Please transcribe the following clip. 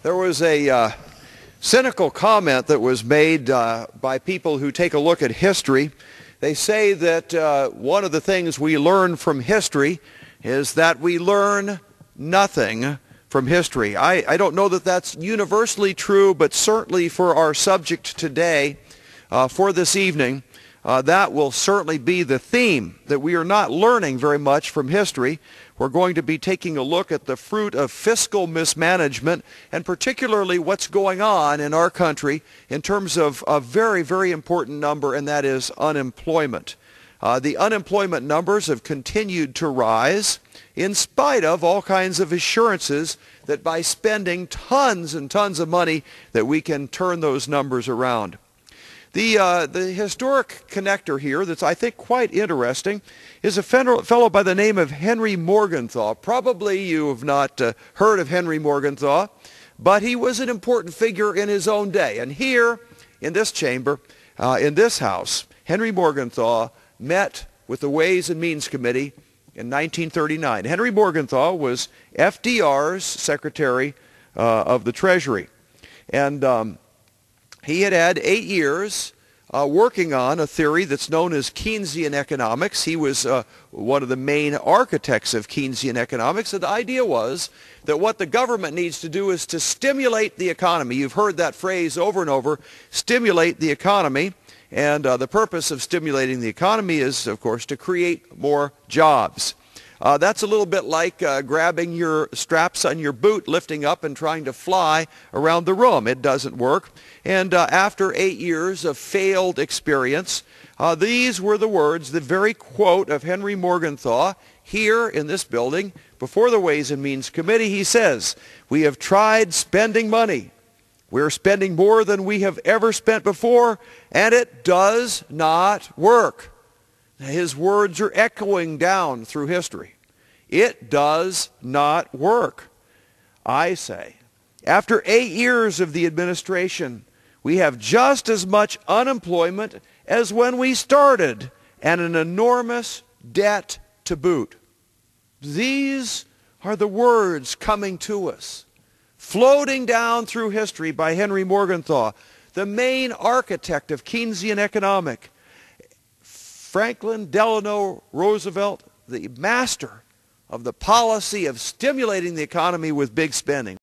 There was a cynical comment that was made by people who take a look at history. They say that one of the things we learn from history is that we learn nothing from history. I don't know that that's universally true, but certainly for our subject today, for this evening, that will certainly be the theme, that we are not learning very much from history. We're going to be taking a look at the fruit of fiscal mismanagement, and particularly what's going on in our country in terms of a very, very important number, and that is unemployment. The unemployment numbers have continued to rise in spite of all kinds of assurances that by spending tons and tons of money that we can turn those numbers around. The historic connector here that's, I think, quite interesting is a fellow by the name of Henry Morgenthau. Probably you have not heard of Henry Morgenthau, but he was an important figure in his own day. And here in this chamber, in this house, Henry Morgenthau met with the Ways and Means Committee in 1939. Henry Morgenthau was FDR's Secretary of the Treasury. And he had had 8 years working on a theory that's known as Keynesian economics. He was one of the main architects of Keynesian economics. And the idea was that what the government needs to do is to stimulate the economy. You've heard that phrase over and over, stimulate the economy. And the purpose of stimulating the economy is, of course, to create more jobs. That's a little bit like grabbing your straps on your boot, lifting up and trying to fly around the room. It doesn't work. And after 8 years of failed experience, these were the words, the very quote of Henry Morgenthau here in this building before the Ways and Means Committee. He says, "We have tried spending money. We're spending more than we have ever spent before, and it does not work." His words are echoing down through history. It does not work. I say, after 8 years of the administration, we have just as much unemployment as when we started, and an enormous debt to boot. These are the words coming to us, floating down through history by Henry Morgenthau, the main architect of Keynesian economics. Franklin Delano Roosevelt, the master of the policy of stimulating the economy with big spending.